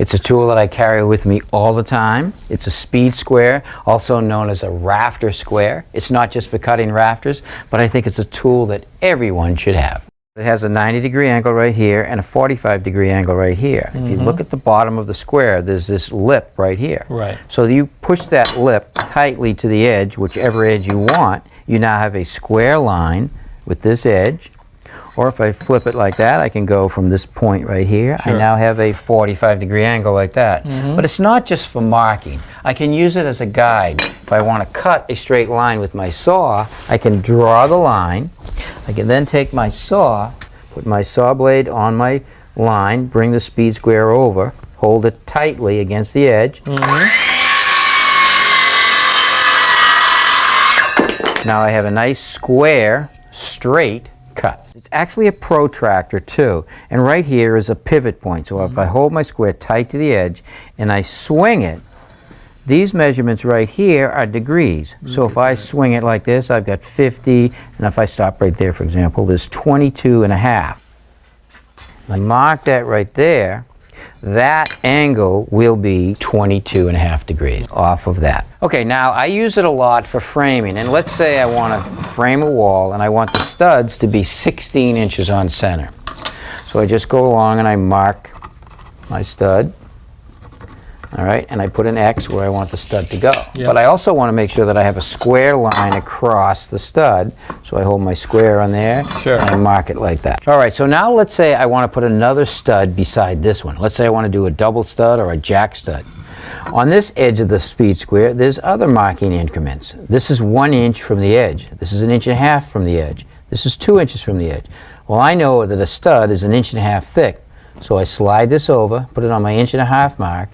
It's a tool that I carry with me all the time. It's a speed square, also known as a rafter square. It's not just for cutting rafters, but I think it's a tool that everyone should have. It has a 90-degree angle right here and a 45-degree angle right here. If you look at the bottom of the square, there's this lip right here. Right. So you push that lip tightly to the edge, whichever edge you want. You now have a square line with this edge. Or if I flip it like that, I can go from this point right here. Sure. I now have a 45-degree angle like that. But it's not just for marking. I can use it as a guide. If I want to cut a straight line with my saw, I can draw the line. I can then take my saw, put my saw blade on my line, bring the speed square over, hold it tightly against the edge. Now I have a nice square, straight cut. It's actually a protractor too, and right here is a pivot point. So if I hold my square tight to the edge and I swing it, these measurements right here are degrees. So if I swing it like this, I've got 50, and if I stop right there, for example, there's 22.5. I mark that right there. That angle will be 22.5 degrees off of that. Okay, now I use it a lot for framing, and let's say I want to frame a wall and I want the studs to be 16 inches on center. So I just go along and I mark my stud. All right, and I put an X where I want the stud to go. Yep. But I also want to make sure that I have a square line across the stud. So I hold my square on there, Sure. and I mark it like that. All right, so now let's say I want to put another stud beside this one. Let's say I want to do a double stud or a jack stud. On this edge of the speed square, there's other marking increments. This is 1 inch from the edge. This is 1.5 inches from the edge. This is 2 inches from the edge. Well, I know that a stud is 1.5 inches thick. So I slide this over, put it on my 1.5 inch mark.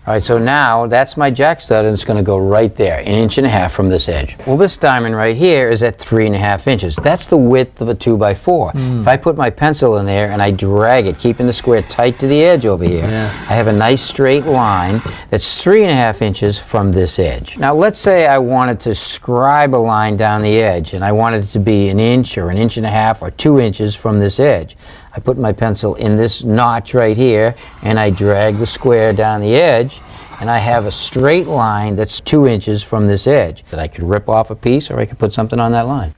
All right, so now that's my jack stud, and it's going to go right there, 1.5 inches from this edge. Well, this diamond right here is at 3.5 inches. That's the width of a 2x4. If I put my pencil in there and I drag it, keeping the square tight to the edge over here, I have a nice straight line that's 3.5 inches from this edge. Now, let's say I wanted to scribe a line down the edge, and I wanted it to be 1 inch or 1.5 inches or 2 inches from this edge. I put my pencil in this notch right here, and I drag the square down the edge, and I have a straight line that's 2 inches from this edge that I could rip off a piece, or I could put something on that line.